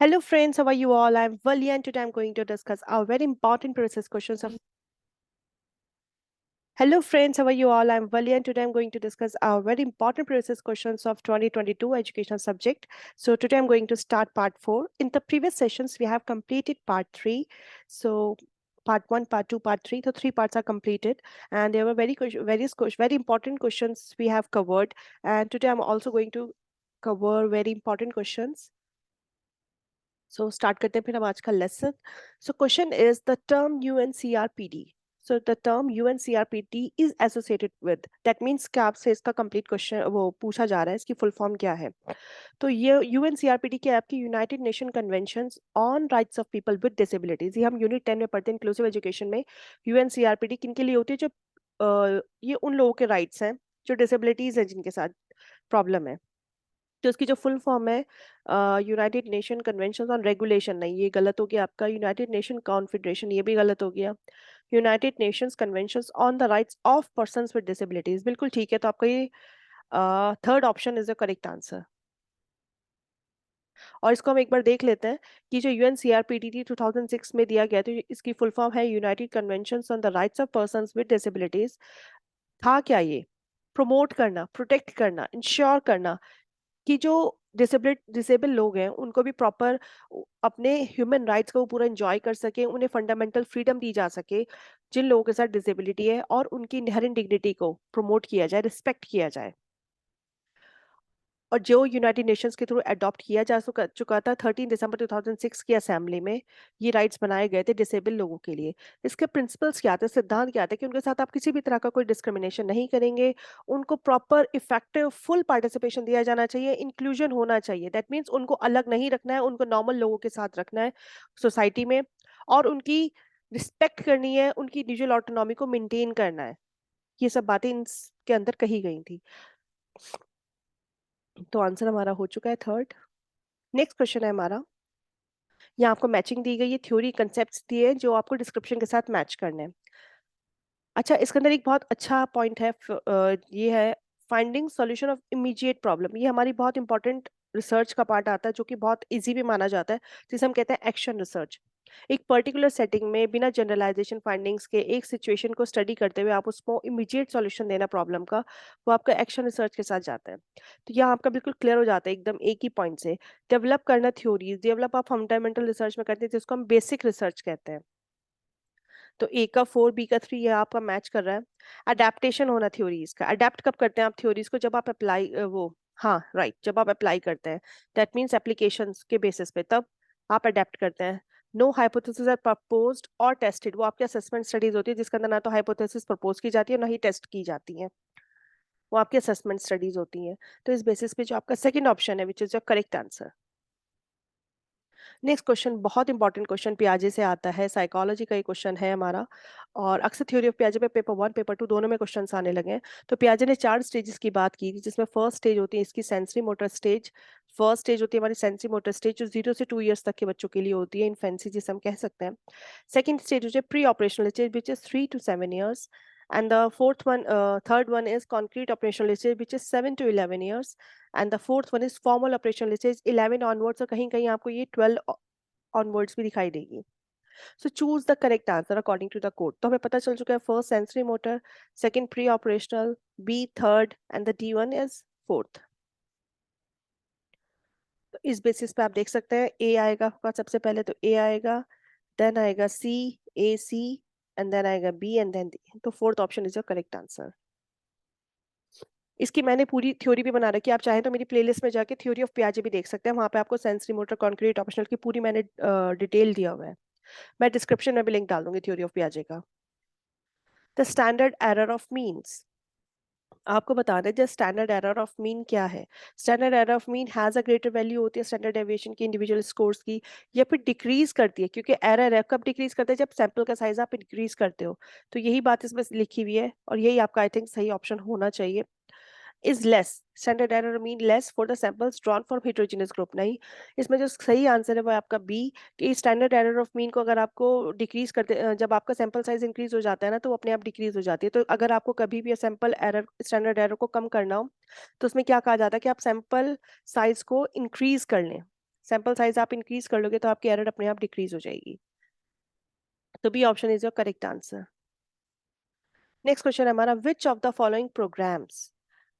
Hello friends, how are you all? I'm Valia and today I'm going to discuss our very important process questions of Hello friends, how are you all? I'm Valia and today I'm going to discuss our very important process questions of 2022 educational subject. So today I'm going to start part 4. In the previous sessions we have completed part 3. So part 1, part 2, part 3. So 3 parts are completed and there were very important questions we have covered, and today I'm also going to cover very important questions. So start करते हैं फिर हम आज का lesson. So question is the term UNCRPD. So the term UNCRPD is associated with. That means कि आपसे इसका complete question वो पूछा जा रहा है, इसकी full form क्या है. तो ये UNCRPD क्या है? आपकी United nation conventions on rights of people with disabilities. ये हम यूनिट 10 में पढ़ते हैं इंक्लूसिव एजुकेशन में. UNCRPD किन के लिए होती है? जो ये उन लोगों के राइट्स हैं जो डिसेबिलिटीज हैं, जिनके साथ प्रॉब्लम है. तो इसकी जो फुल फॉर्म है United nation convention on regulation. नहीं, ये गलत हो गया आपका. यूनाइटेड नेशन कॉन्फेडरेशन, ये भी गलत हो गया. United Nations convention on the rights of persons with disabilities, बिल्कुल ठीक है. तो आपका ये third option is the correct answer. और इसको हम एक बार देख लेते हैं कि जो यूएनसीआरपीडी 2006 में दिया गया, तो इसकी फुल फॉर्म है United convention on the rights of persons with disabilities. था क्या ये? प्रमोट करना, प्रोटेक्ट करना, इंश्योर करना कि जो डिसेबल लोग हैं उनको भी प्रॉपर अपने ह्यूमन राइट्स को पूरा एंजॉय कर सके, उन्हें फंडामेंटल फ्रीडम दी जा सके जिन लोगों के साथ डिसेबिलिटी है, और उनकी इनहेरेंट डिग्निटी को प्रमोट किया जाए, रिस्पेक्ट किया जाए. और जो यूनाइटेड नेशंस के थ्रू अडॉप्ट किया जा चुका था 13 दिसंबर 2006 की असेंबली में. ये राइट्स बनाए गए थे डिसेबल लोगों के लिए. इसके प्रिंसिपल्स क्या थे, सिद्धांत क्या थे? कि उनके साथ आप किसी भी तरह का कोई डिस्क्रिमिनेशन नहीं करेंगे, उनको प्रॉपर इफेक्टिव फुल पार्टिसिपेशन दिया जाना चाहिए, इंक्लूजन होना चाहिए. दैट मीन्स उनको अलग नहीं रखना है, उनको नॉर्मल लोगों के साथ रखना है सोसाइटी में, और उनकी रिस्पेक्ट करनी है, उनकी इंडिविजुअल ऑटोनॉमी को मेंटेन करना है. ये सब बातें इनके अंदर कही गई थी. तो आंसर हमारा हो चुका है थर्ड. नेक्स्ट क्वेश्चन है हमारा. यहाँ आपको मैचिंग दी गई है, थ्योरी कंसेप्ट्स दिए हैं जो आपको डिस्क्रिप्शन के साथ मैच करने हैं. अच्छा, इसके अंदर एक बहुत अच्छा पॉइंट है, ये है finding solution of immediate problem. ये हमारी बहुत इंपॉर्टेंट रिसर्च का पार्ट आता है जो कि बहुत इजी भी माना जाता है, जिसे हम कहते हैं एक्शन रिसर्च. एक पर्टिकुलर सेटिंग में बिना जनरलाइजेशन फाइंडिंग्स के एक सिचुएशन को स्टडी करते हुए आप उसको इमीडिएट सॉल्यूशन देना प्रॉब्लम का, वो आपका एक्शन रिसर्च के साथ जाता है. तो यहाँ आपका बिल्कुल क्लियर हो जाता है एकदम एक ही पॉइंट से. डेवलप करना थ्योरीज, डेवलप आप फंडामेंटल रिसर्च में करते हैं जिसको हम बेसिक रिसर्च कहते हैं. तो ए का 4, बी का 3, ये आपका मैच कर रहा है. अडेप्टेशन होना थ्योरीज का. अडेप्ट कब करते हैं आप थ्योरीज को? जब आप अप्लाई वो हाँ राइट, जब आप अप्लाई करते हैं. दैट मीन्स एप्लीकेशंस के बेसिस पे तब आप अडेप्ट करते हैं. नो हाइपोथेसिस आर प्रपोज्ड और टेस्टेड, वो आपकी असेसमेंट स्टडीज होती है जिसके अंदर ना तो हाइपोथेसिस प्रपोज की जाती है ना ही टेस्ट की जाती है. वो आपकी असेसमेंट स्टडीज होती हैं. तो इस बेसिस पे जो आपका सेकंड ऑप्शन है विच is your correct answer. Next question बहुत इंपॉर्टेंट क्वेश्चन पियाजे से आता है, साइकोलॉजी का ये क्वेश्चन है हमारा. और अक्सर थ्योरी ऑफ पियाजे पे पेपर 1 पेपर 2 दोनों में क्वेश्चंस आने लगे हैं. तो पियाजे ने 4 स्टेजेस की बात की थी, जिसमें फर्स्ट स्टेज होती है इसकी sensory motor stage. First stage होती है हमारी सेंसरी मोटर स्टेज, जो 0 से 2 ईयर्स तक के बच्चों के लिए होती है, इन्फेंसी जिसे हम कह सकते हैं. सेकंड स्टेज होती है pre operational stage which is 3 to 7 years. And the third one is concrete operational stage, which is 7 to 11 years. And the fourth one is formal operational stage, 11 onwards, और कहीं कहीं आपको ये 12 ऑनवर्ड्स भी दिखाई देगी. So choose the correct answer according to the code. तो हमें पता चल चुका है first sensory motor, second pre operational, B third, and the D one is fourth. तो इस बेसिस पे आप देख सकते हैं ए आएगा आपका सबसे पहले. तो ए आएगा, देन आएगा सी, ए सी, एंड देन आएगा बी, एंड देन डी. तो fourth option is your correct answer. इसकी मैंने पूरी थ्योरी भी बना रखी है, आप चाहें तो मेरी प्लेलिस्ट में जाके थ्योरी ऑफ पियाजे भी देख सकते हैं. वहां पे आपको सेंसरी मोटर कॉन्क्रीट ऑपरेशनल की पूरी मैंने डिटेल दिया हुआ है. मैं डिस्क्रिप्शन में भी लिंक डाल दूंगी थ्योरी ऑफ पियाजे का. The standard error of means. आपको बता दें just standard error of mean क्या है. Standard error of mean has a greater value होती है स्टैंडर्ड डेविएशन की इंडिविजुअल स्कोर्स की, या फिर डिक्रीज करती है, क्योंकि एरर है कब डिक्रीज करते हैं? जब सैंपल का साइज आप इंक्रीज करते हो. तो यही बात इसमें लिखी हुई है और यही आपका आई थिंक सही ऑप्शन होना चाहिए. Is less, standard error mean less for the samples drawn from heterogeneous group. नहीं, इसमें जो सही आंसर है वो आपका बी, कि स्टैंडर्ड एरर ऑफ मीन को अगर आपको डिक्रीज करते जब आपका सैंपल साइज इंक्रीज हो जाता है ना, तो वो अपने आप डिक्रीज हो जाती है. तो अगर आपको कभी भी सैंपल एरर स्टैंडर्ड एरर को कम करना हो, तो उसमें क्या कहा जाता है कि आप सैंपल साइज को इंक्रीज कर लें. सैंपल साइज आप इंक्रीज कर लोगे तो आपकी एरर अपने आप डिक्रीज हो जाएगी। तो B option is your correct answer. Next question है हमारा, which of the following programmes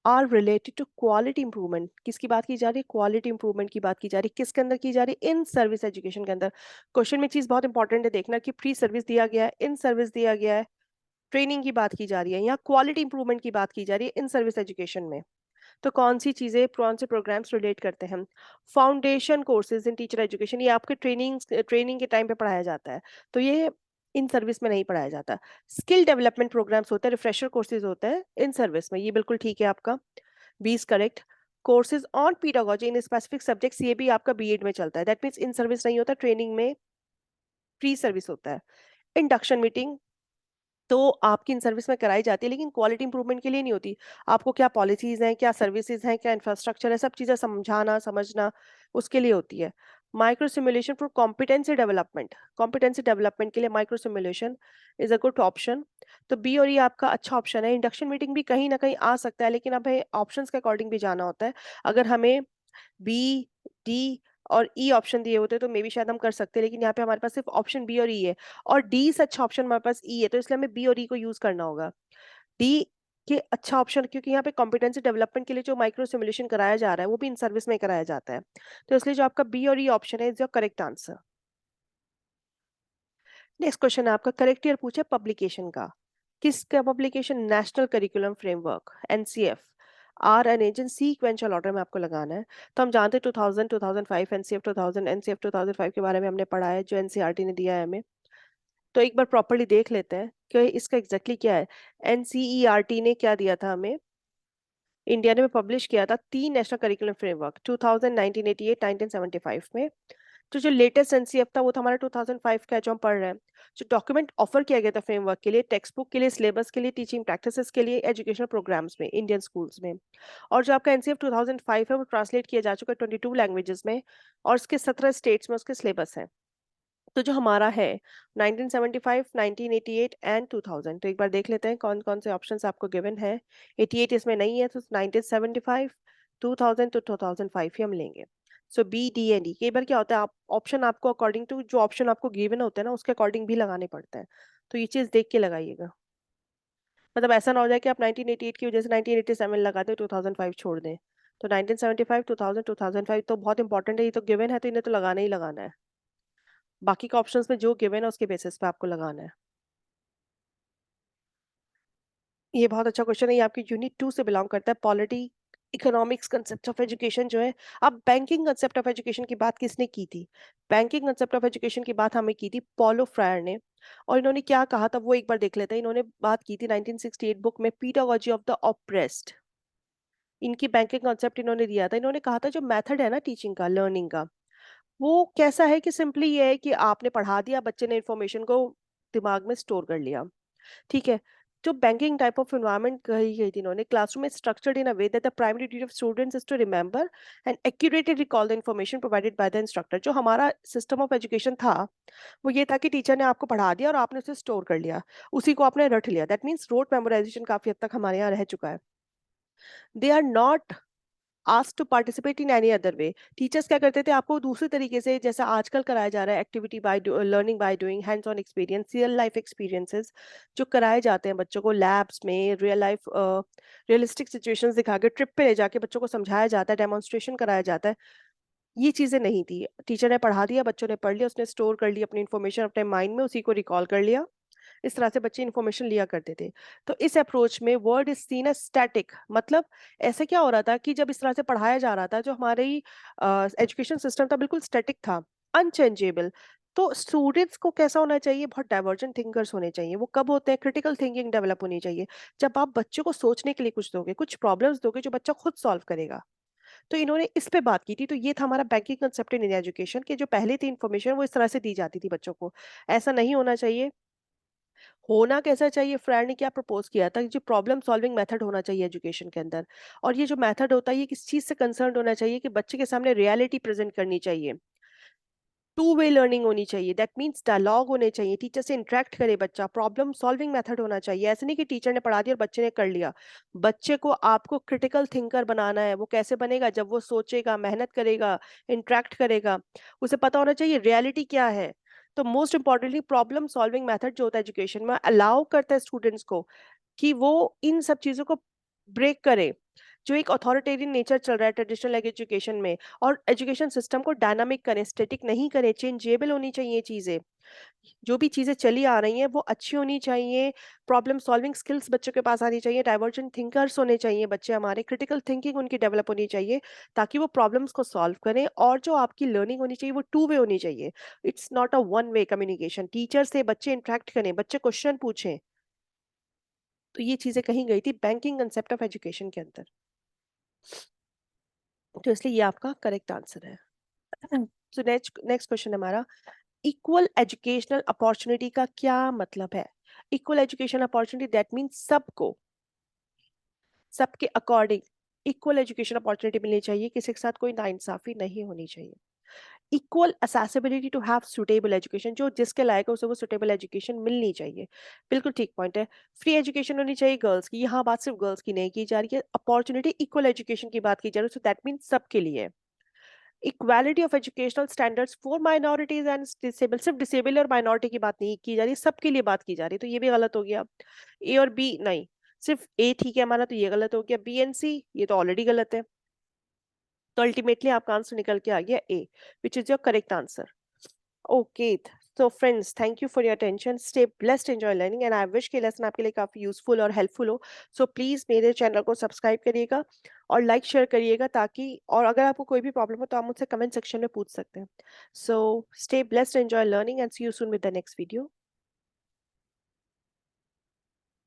are related to quality improvement. किसकी बात की जा रही है? क्वालिटी इंप्रूवमेंट की बात की जा रही है। किसके अंदर की जा रही है? इन सर्विस एजुकेशन के अंदर। क्वेश्चन में चीज बहुत इंपॉर्टेंट है देखना कि प्री सर्विस दिया गया है, इन सर्विस दिया गया है, ट्रेनिंग की बात की जा रही है, या क्वालिटी इंप्रूवमेंट की बात की जा रही है इन सर्विस एजुकेशन में। तो कौन सी चीजें, कौन से प्रोग्राम्स रिलेट करते हैं? Foundation courses in teacher education, ये आपके ट्रेनिंग के टाइम पे पढ़ाया जाता है, तो ये इन सर्विस में नहीं पढ़ाया जाता। स्किल डेवलपमेंट प्रोग्राम्स होते हैं, रिफ्रेशर कोर्सेज होते हैं इन सर्विस में, ये बिल्कुल ठीक है आपका, 20 correct. Courses on pedagogy in specific subjects, ये भी आपका बीएड में चलता है, दैट मीन्स इन सर्विस नहीं होता, ट्रेनिंग में प्री सर्विस होता है। इंडक्शन मीटिंग तो आपकी इन सर्विस में कराई जाती है, लेकिन क्वालिटी इंप्रूवमेंट के लिए नहीं होती। आपको क्या पॉलिसीज हैं, क्या सर्विसेज हैं, क्या इंफ्रास्ट्रक्चर है, सब चीज़ें समझाना समझना उसके लिए होती है। Micro simulation for competency development के लिए micro simulation is a good option. तो बी और ये आपका अच्छा ऑप्शन है। इंडक्शन मीटिंग भी कहीं ना कहीं आ सकता है, लेकिन हमें ऑप्शंस के अकॉर्डिंग भी जाना होता है। अगर हमें बी, डी और ई ऑप्शन दिए होते तो मे बी शायद हम कर सकते हैं, लेकिन यहाँ पे हमारे पास सिर्फ ऑप्शन बी और ई है, और डी से अच्छा ऑप्शन हमारे पास ई है, तो इसलिए हमें बी और ई को यूज करना होगा। डी के अच्छा ऑप्शन, क्योंकि यहाँ पे कॉम्पिटेंसी डेवलपमेंट के लिए जो माइक्रो सिमुलेशन कराया जा रहा है वो भी इन सर्विस में कराया जाता है, तो इसलिए जो आपका बी और ई ऑप्शन है is your correct answer. Next question है आपका, करेक्ट ईयर पूछे पब्लिकेशन का। किसका publication? National curriculum framework, NCF. आर एन एजेंट सीक्वेंशियल ऑर्डर में आपको लगाना है। तो हम जानते हैं 2000 2005 एनसीएफ 2000 एनसीएफ 2005 के बारे में हमने पढ़ा है, जो एनसीईआरटी ने दिया है हमें। तो एक बार प्रॉपर्ली देख लेते हैं कि इसका एग्जैक्टली क्या है। एनसीईआरटी ने क्या दिया था हमें? इंडिया ने पब्लिश किया था 3 नेशनल करिकुलम फ्रेमवर्क, 2000, 1988, 1975 में। तो जो लेटेस्ट एनसीएफ था वो था हमारा 2005 का, जो हम पढ़ रहे हैं। जो डॉक्यूमेंट ऑफर किया गया था फ्रेमवर्क के लिए, टेक्स्ट बुक के लिए, सिलेबस के लिए, टीचिंग प्रैक्टिसेस के लिए, एजुकेशनल प्रोग्राम्स में इंडियन स्कूल्स में। और जो आपका एनसीएफ 2005 है वो ट्रांसलेट किया जा चुका है 22 लैंग्वेजेस में, और उसके 17 स्टेट्स में उसके सिलेबस है। तो जो हमारा है 1975, 1988 एंड 2000, तो एक बार देख लेते हैं कौन कौन से ऑप्शंस आपको गिवन है। 88 इसमें नहीं है, तो 1975, 2000 तो 2005 ही हम लेंगे। सो बी, डी एंड ई। कई बार क्या होता है, आप ऑप्शन आपको अकॉर्डिंग टू जो ऑप्शन आपको गिवन होते हैं ना उसके अकॉर्डिंग भी लगाने पड़ते हैं, तो ये चीज देख के लगाइएगा। मतलब ऐसा ना हो जाए कि आप 1988 की वजह से 1987 लगा दें, 2005 छोड़ दें। तो 1975, 2000, 2005 तो बहुत इंपॉर्टेंट है, ये तो गिवन है तो इन्हें तो लगाना ही लगाना है। बाकी का ऑप्शंस में जो गिवन है उसके बेसिस पे आपको लगाना है। ये बहुत अच्छा क्वेश्चन है, ये आपकी यूनिट 2 से बिलोंग करता है, polity economics concept of education जो है। अब बैंकिंग कंसेप्ट ऑफ एजुकेशन की बात किसने की थी? बैंकिंग कंसेप्ट ऑफ एजुकेशन की बात हमें की थी पॉलो फ्रायर ने, और इन्होंने क्या कहा था वो एक बार देख लेते हैं। इन्होंने बात की थी 1968 बुक में, पीडागोजी ऑफ द ऑप्रेस्ड। इनकी बैंकिंग कॉन्सेप्ट इन्होंने दिया था। इन्होंने कहा था जो मेथड है ना टीचिंग का, लर्निंग का, वो कैसा है कि सिंपली ये है कि आपने पढ़ा दिया, बच्चे ने इन्फॉर्मेशन को दिमाग में स्टोर कर लिया, ठीक है। जो बैंकिंग टाइप ऑफ एनवायरनमेंट कही गई थी इन्होंने, क्लासरूम में structured in a way that the primary duty of students is to remember and accurately recall the information provided by the instructor. जो हमारा सिस्टम ऑफ एजुकेशन था वो ये था कि टीचर ने आपको पढ़ा दिया और आपने उसे स्टोर कर लिया, उसी को आपने रट लिया, दैट मीन्स रोट मेमोराइजेशन काफी हद तक हमारे यहाँ रह चुका है। They are not ask to participate in any other way. Teachers क्या करते थे, आपको दूसरे तरीके से, जैसा आजकल कराया जा रहा है, activity by learning by doing, hands on experience, real life experiences जो कराए जाते हैं बच्चों को लैब्स में, रियल लाइफ रियलिस्टिक सिचुएशंस दिखा के, ट्रिप पे ले जाके बच्चों को समझाया जाता है, डेमोन्स्ट्रेशन कराया जाता है। ये चीजें नहीं थी। टीचर ने पढ़ा दिया, बच्चों ने पढ़ लिया, उसने स्टोर कर लिया अपनी इन्फॉर्मेशन अपने माइंड में, उसी को रिकॉल कर लिया। इस तरह से बच्चे इन्फॉर्मेशन लिया करते थे। तो इस अप्रोच में word is seen as static, मतलब ऐसे क्या हो रहा था कि जब इस तरह से पढ़ाया जा रहा था, जो हमारी एजुकेशन सिस्टम था बिल्कुल स्टैटिक था, अनचेंजेबल। तो स्टूडेंट्स को कैसा होना चाहिए? बहुत डाइवर्जेंट थिंकर्स होने चाहिए। वो कब होते हैं? क्रिटिकल थिंकिंग डेवलप होनी चाहिए, जब आप बच्चे को सोचने के लिए कुछ दोगे, कुछ प्रॉब्लम्स दोगे जो बच्चा खुद सॉल्व करेगा। तो इन्होंने इस पे बात की थी। तो ये था हमारा बैंकिंग कंसेप्ट इन एजुकेशन के, जो पहले थी इन्फॉर्मेशन वो इस तरह से दी जाती थी बच्चों को। ऐसा नहीं होना चाहिए। होना कैसा चाहिए? फ्रेंड ने क्या प्रपोज किया था कि जो प्रॉब्लम सॉल्विंग मेथड होना चाहिए एजुकेशन के अंदर, और ये जो मेथड होता है ये किस चीज से कंसर्न होना चाहिए कि बच्चे के सामने रियलिटी प्रेजेंट करनी चाहिए। टू वे लर्निंग होनी चाहिए, दैट मीन्स डायलॉग होने चाहिए, टीचर से इंटरेक्ट करे बच्चा, प्रॉब्लम सॉल्विंग मेथड होना चाहिए। ऐसे नहीं कि टीचर ने पढ़ा दिया और बच्चे ने कर लिया। बच्चे को आपको क्रिटिकल थिंकर बनाना है। वो कैसे बनेगा? जब वो सोचेगा, मेहनत करेगा, इंटरेक्ट करेगा, उसे पता होना चाहिए रियलिटी क्या है। तो most importantly problem solving method जो होता है एजुकेशन में, अलाउ करता है स्टूडेंट्स को कि वो इन सब चीजों को ब्रेक करे जो एक अथॉरिटेरियन नेचर चल रहा है ट्रेडिशनल एजुकेशन में, और एजुकेशन सिस्टम को डायनामिक करें, स्टैटिक नहीं करें, चेंजेबल होनी चाहिए चीजें। जो भी चीजें चली आ रही हैं वो अच्छी होनी चाहिए। प्रॉब्लम सॉल्विंग स्किल्स बच्चों के पास आनी चाहिए, डाइवर्जेंट थिंकर्स होने चाहिए बच्चे हमारे, क्रिटिकल थिंकिंग उनकी डेवलप होनी चाहिए ताकि वो प्रॉब्लम्स को सॉल्व करें। और जो आपकी लर्निंग होनी चाहिए वो टू वे होनी चाहिए। It's not a one way communication. Teacher से बच्चे इंटरेक्ट करें, बच्चे क्वेश्चन पूछें। तो ये चीजें कहीं गई थी बैंकिंग कंसेप्ट ऑफ एजुकेशन के अंदर। तो इसलिए ये आपका करेक्ट आंसर है। सो नेक्स्ट नेक्स्ट क्वेश्चन हमारा, इक्वल एजुकेशनल अपॉर्चुनिटी का क्या मतलब है? Equal education opportunity that means सबको, सबके अकॉर्डिंग इक्वल एजुकेशन अपॉर्चुनिटी मिलनी चाहिए, किसी के साथ कोई नाइंसाफी नहीं होनी चाहिए। Equal accessibility to have suitable education, जो जिसके लायक है उसे वो सुटेबल एजुकेशन मिलनी चाहिए। बिल्कुल ठीक पॉइंट है। फ्री एजुकेशन होनी चाहिए गर्ल्स की, यहाँ बात सिर्फ गर्ल्स की नहीं की जा रही है, अपॉर्चुनिटी इक्वल एजुकेशन की बात की जा रही है, सो दैट मीन्स सबके लिए। Equality of educational standards for minorities and disable, सिर्फ डिसेबल और माइनॉरिटी की बात नहीं की जा रही, सबके लिए बात की जा रही है, तो ये भी गलत हो गया। ए और बी नहीं, सिर्फ ए ठीक है हमारा, तो ये गलत हो गया। बी एंड सी ये तो ऑलरेडी गलत है। तो अल्टीमेटली आपका आंसर निकल के आ गया A, which is your correct answer. Okay, so friends, thank you for your attention. Stay blessed, enjoy learning, and I wish कि लेसन आपके लिए काफी यूजफुल और हेल्पफुल हो। सो प्लीज मेरे चैनल को सब्सक्राइब करिएगा और लाइक शेयर करिएगा, ताकि और अगर आपको कोई भी प्रॉब्लम हो तो आप मुझसे कमेंट सेक्शन में पूछ सकते हैं। So stay blessed, enjoy learning, and see you soon with the next video.